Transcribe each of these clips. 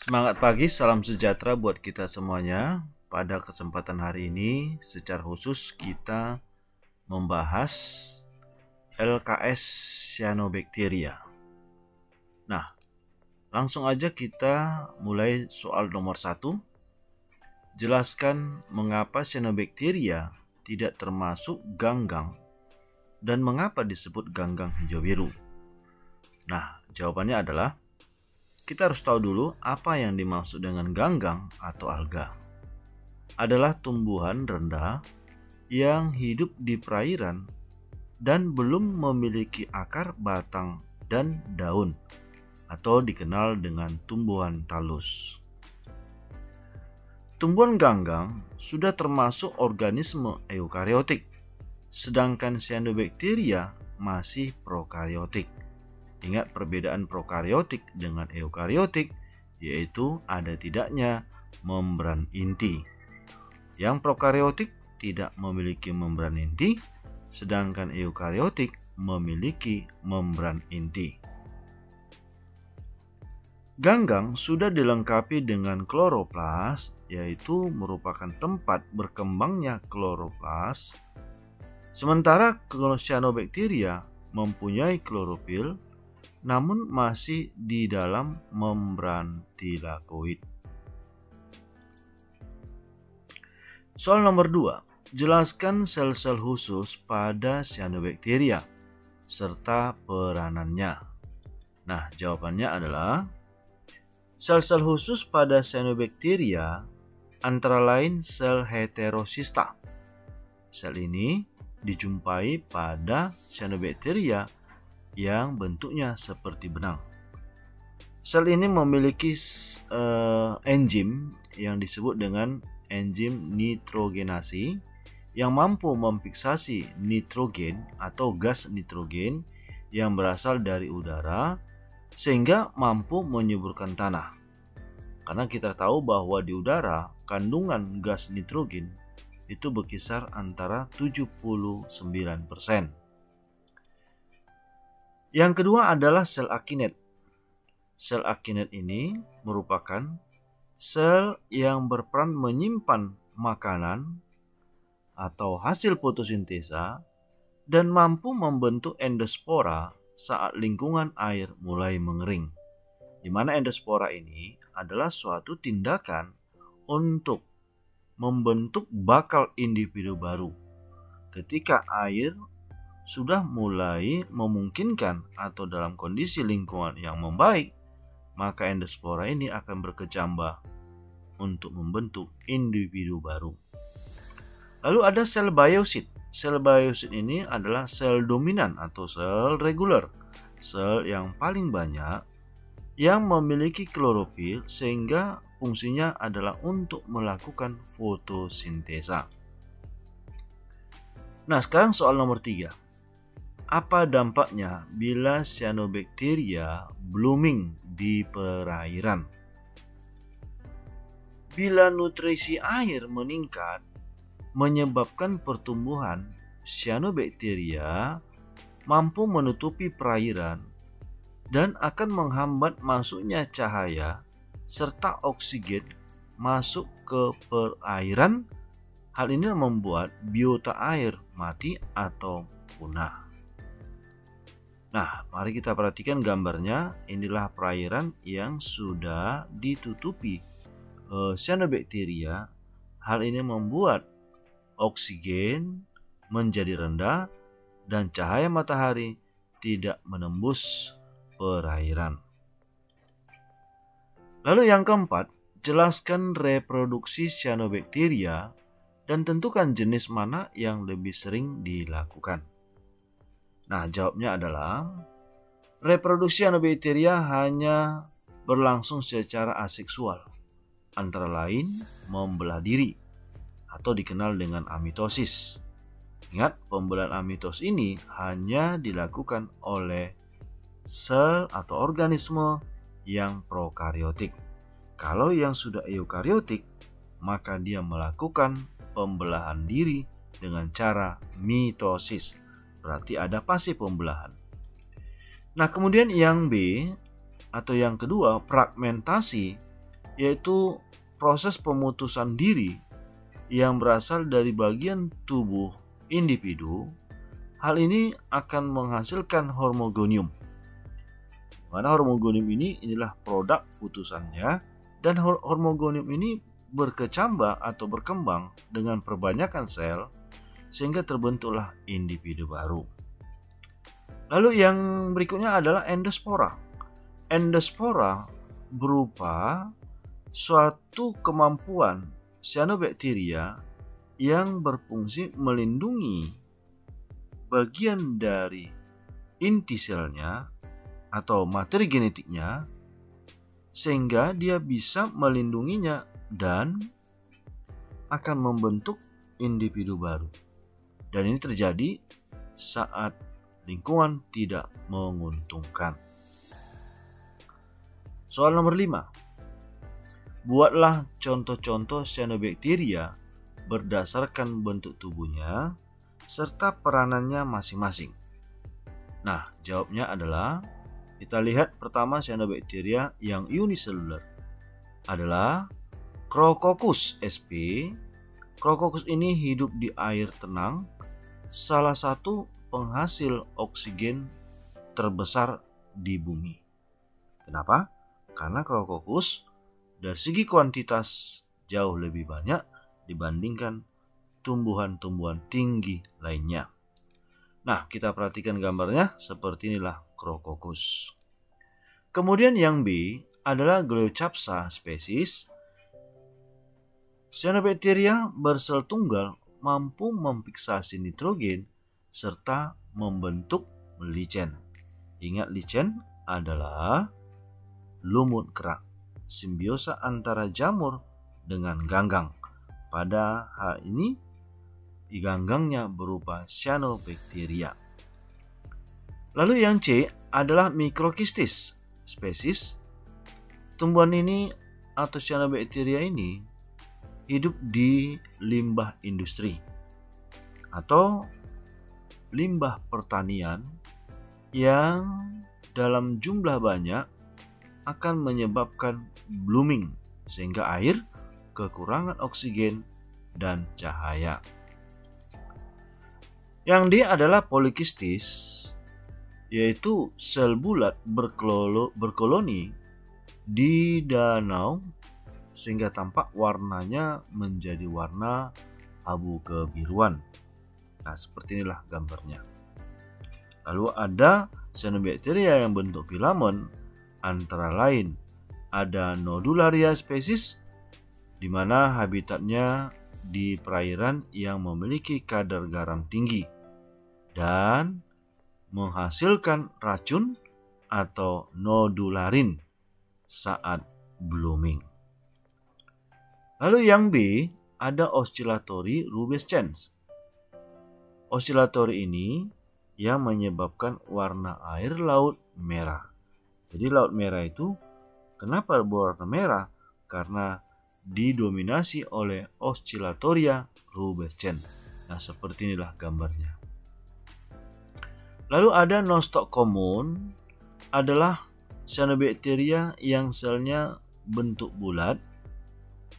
Semangat pagi, salam sejahtera buat kita semuanya. Pada kesempatan hari ini, secara khusus kita membahas LKS Cyanobacteria. Nah, langsung aja kita mulai soal nomor 1. Jelaskan mengapa Cyanobacteria tidak termasuk ganggang dan mengapa disebut ganggang hijau biru. Nah, jawabannya adalah kita harus tahu dulu apa yang dimaksud dengan ganggang atau alga. Adalah tumbuhan rendah yang hidup di perairan dan belum memiliki akar, batang, dan daun, atau dikenal dengan tumbuhan talus. Tumbuhan ganggang sudah termasuk organisme eukariotik, sedangkan Cyanobacteria masih prokariotik. Ingat perbedaan prokariotik dengan eukariotik, yaitu ada tidaknya membran inti. Yang prokariotik tidak memiliki membran inti, sedangkan eukariotik memiliki membran inti. Ganggang sudah dilengkapi dengan kloroplas, yaitu merupakan tempat berkembangnya kloroplas. Sementara Cyanobacteria mempunyai klorofil, namun masih di dalam membran tilakoid. Soal nomor 2, jelaskan sel-sel khusus pada Cyanobacteria serta peranannya. Nah, jawabannya adalah sel-sel khusus pada Cyanobacteria antara lain sel heterosista. Sel ini dijumpai pada Cyanobacteria yang bentuknya seperti benang. Sel ini memiliki enzim yang disebut dengan enzim nitrogenasi yang mampu memfiksasi nitrogen atau gas nitrogen yang berasal dari udara sehingga mampu menyuburkan tanah. Karena kita tahu bahwa di udara kandungan gas nitrogen itu berkisar antara 79%. Yang kedua adalah sel akinet. Sel akinet ini merupakan sel yang berperan menyimpan makanan atau hasil fotosintesa dan mampu membentuk endospora saat lingkungan air mulai mengering. Di mana endospora ini adalah suatu tindakan untuk membentuk bakal individu baru. Ketika air sudah mulai memungkinkan atau dalam kondisi lingkungan yang membaik, maka endospora ini akan berkecambah untuk membentuk individu baru. Lalu ada sel biosit. Sel biosit ini adalah sel dominan atau sel reguler, sel yang paling banyak yang memiliki klorofil sehingga fungsinya adalah untuk melakukan fotosintesa. Nah, sekarang soal nomor 3. Apa dampaknya bila Cyanobacteria blooming di perairan? Bila nutrisi air meningkat, menyebabkan pertumbuhan Cyanobacteria mampu menutupi perairan dan akan menghambat masuknya cahaya serta oksigen masuk ke perairan. Hal ini membuat biota air mati atau punah. Nah, mari kita perhatikan gambarnya. Inilah perairan yang sudah ditutupi Cyanobacteria. Hal ini membuat oksigen menjadi rendah dan cahaya matahari tidak menembus perairan. Lalu yang keempat, jelaskan reproduksi Cyanobacteria dan tentukan jenis mana yang lebih sering dilakukan. Nah, jawabnya adalah reproduksi Cyanobacteria hanya berlangsung secara aseksual, antara lain membelah diri atau dikenal dengan amitosis. Ingat, pembelahan amitos ini hanya dilakukan oleh sel atau organisme yang prokariotik. Kalau yang sudah eukariotik, maka dia melakukan pembelahan diri dengan cara mitosis. Berarti ada fase pembelahan. Nah, kemudian yang B atau yang kedua, fragmentasi yaitu proses pemutusan diri yang berasal dari bagian tubuh individu. Hal ini akan menghasilkan hormogonium. Mana hormogonium inilah produk putusannya, dan hormogonium ini berkecambah atau berkembang dengan perbanyakan sel sehingga terbentuklah individu baru. Lalu yang berikutnya adalah endospora. Endospora berupa suatu kemampuan cyanobacteria yang berfungsi melindungi bagian dari inti selnya atau materi genetiknya, sehingga dia bisa melindunginya dan akan membentuk individu baru. Dan ini terjadi saat lingkungan tidak menguntungkan. Soal nomor 5. Buatlah contoh-contoh cyanobacteria berdasarkan bentuk tubuhnya serta peranannya masing-masing. Nah, jawabnya adalah, kita lihat pertama cyanobacteria yang uniselular adalah Crococcus sp. Crococcus ini hidup di air tenang, salah satu penghasil oksigen terbesar di bumi. Kenapa? Karena Crococcus dari segi kuantitas jauh lebih banyak dibandingkan tumbuhan-tumbuhan tinggi lainnya. Nah, kita perhatikan gambarnya, seperti inilah Crococcus. Kemudian yang B adalah Gliochapsa spesies. Cyanobacteria bersel tunggal mampu memfiksasi nitrogen serta membentuk lichen. Ingat, lichen adalah lumut kerak, simbiosa antara jamur dengan ganggang. Pada hal ini, ganggangnya berupa cyanobacteria. Lalu yang C adalah Microcystis spesies. Tumbuhan ini atau cyanobacteria ini hidup di limbah industri atau limbah pertanian yang dalam jumlah banyak akan menyebabkan blooming, sehingga air kekurangan oksigen dan cahaya. Yang D adalah Polykystis, yaitu sel bulat berkoloni di danau sehingga tampak warnanya menjadi warna abu kebiruan. Nah, seperti inilah gambarnya. Lalu ada cyanobacteria yang bentuk filamen, antara lain ada Nodularia spesies, di mana habitatnya di perairan yang memiliki kadar garam tinggi dan menghasilkan racun atau nodularin saat blooming. Lalu yang B ada Oscillatory rubescens. Oscillatory ini yang menyebabkan warna air laut merah. Jadi laut merah itu kenapa berwarna merah? Karena didominasi oleh Oscillatoria rubescens. Nah, seperti inilah gambarnya. Lalu ada Nostoc common, adalah cyanobacteria yang selnya bentuk bulat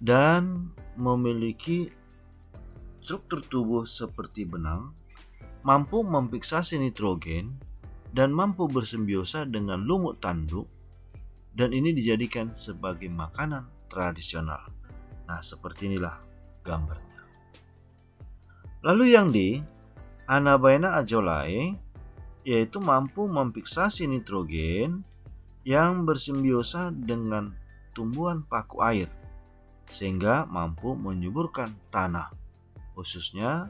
dan memiliki struktur tubuh seperti benang, mampu memfiksasi nitrogen dan mampu bersimbiosa dengan lumut tanduk, dan ini dijadikan sebagai makanan tradisional. Nah, seperti inilah gambarnya. Lalu yang D, Anabaena ajolae, yaitu mampu memfiksasi nitrogen yang bersimbiosa dengan tumbuhan paku air sehingga mampu menyuburkan tanah, khususnya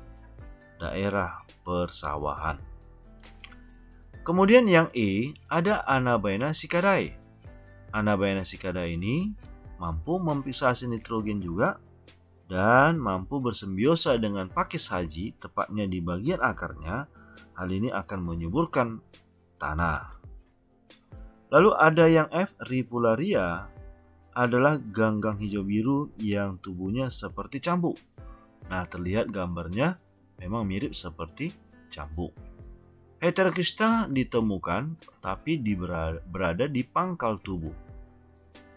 daerah persawahan. Kemudian yang E ada Anabaena cicadae. Anabaena cicadae ini mampu memfiksasi nitrogen juga dan mampu bersimbiosa dengan pakis haji, tepatnya di bagian akarnya. Hal ini akan menyuburkan tanah. Lalu ada yang F, Ripularia, adalah ganggang hijau biru yang tubuhnya seperti cambuk. Nah, terlihat gambarnya memang mirip seperti cambuk. Heterocysta ditemukan tapi berada di pangkal tubuh.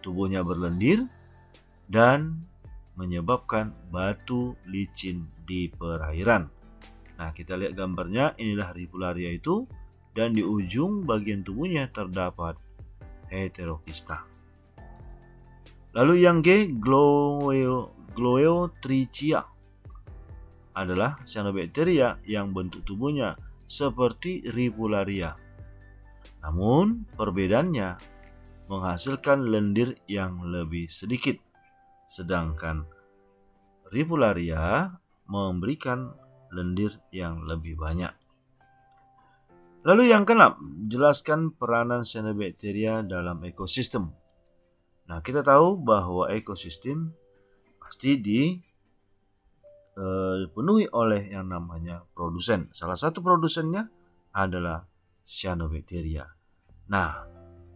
Tubuhnya berlendir dan menyebabkan batu licin di perairan. Nah, kita lihat gambarnya, inilah Rivularia itu, dan di ujung bagian tubuhnya terdapat Heterokista. Lalu yang G, Gloeotrichia, adalah cyanobacteria yang bentuk tubuhnya seperti Rivularia. Namun perbedaannya menghasilkan lendir yang lebih sedikit, sedangkan Rivularia memberikan lendir yang lebih banyak. Lalu yang keenam, jelaskan peranan cyanobacteria dalam ekosistem. Nah, kita tahu bahwa ekosistem pasti dipenuhi oleh yang namanya produsen. Salah satu produsennya adalah cyanobacteria. Nah,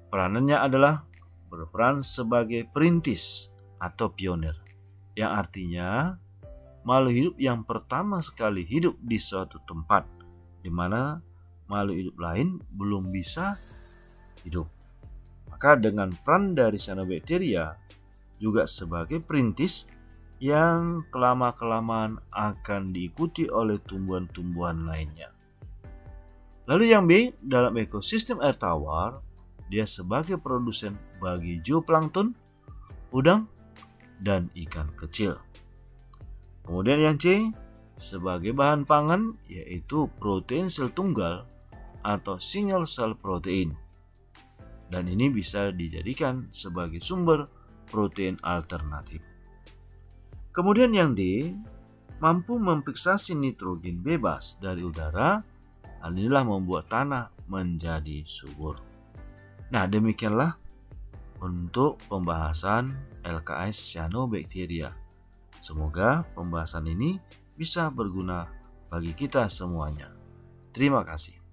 peranannya adalah berperan sebagai perintis atau pionir, yang artinya makhluk hidup yang pertama sekali hidup di suatu tempat di mana makhluk hidup lain belum bisa hidup. Maka dengan peran dari cyanobacteria juga sebagai perintis yang kelama-kelamaan akan diikuti oleh tumbuhan-tumbuhan lainnya. Lalu yang B, dalam ekosistem air tawar, dia sebagai produsen bagi zooplankton, udang, dan ikan kecil. Kemudian yang C, sebagai bahan pangan, yaitu protein sel tunggal atau single cell protein. Dan ini bisa dijadikan sebagai sumber protein alternatif. Kemudian yang D, mampu memfiksasi nitrogen bebas dari udara. Hal inilah membuat tanah menjadi subur. Nah, demikianlah untuk pembahasan LKS cyanobacteria. Semoga pembahasan ini bisa berguna bagi kita semuanya. Terima kasih.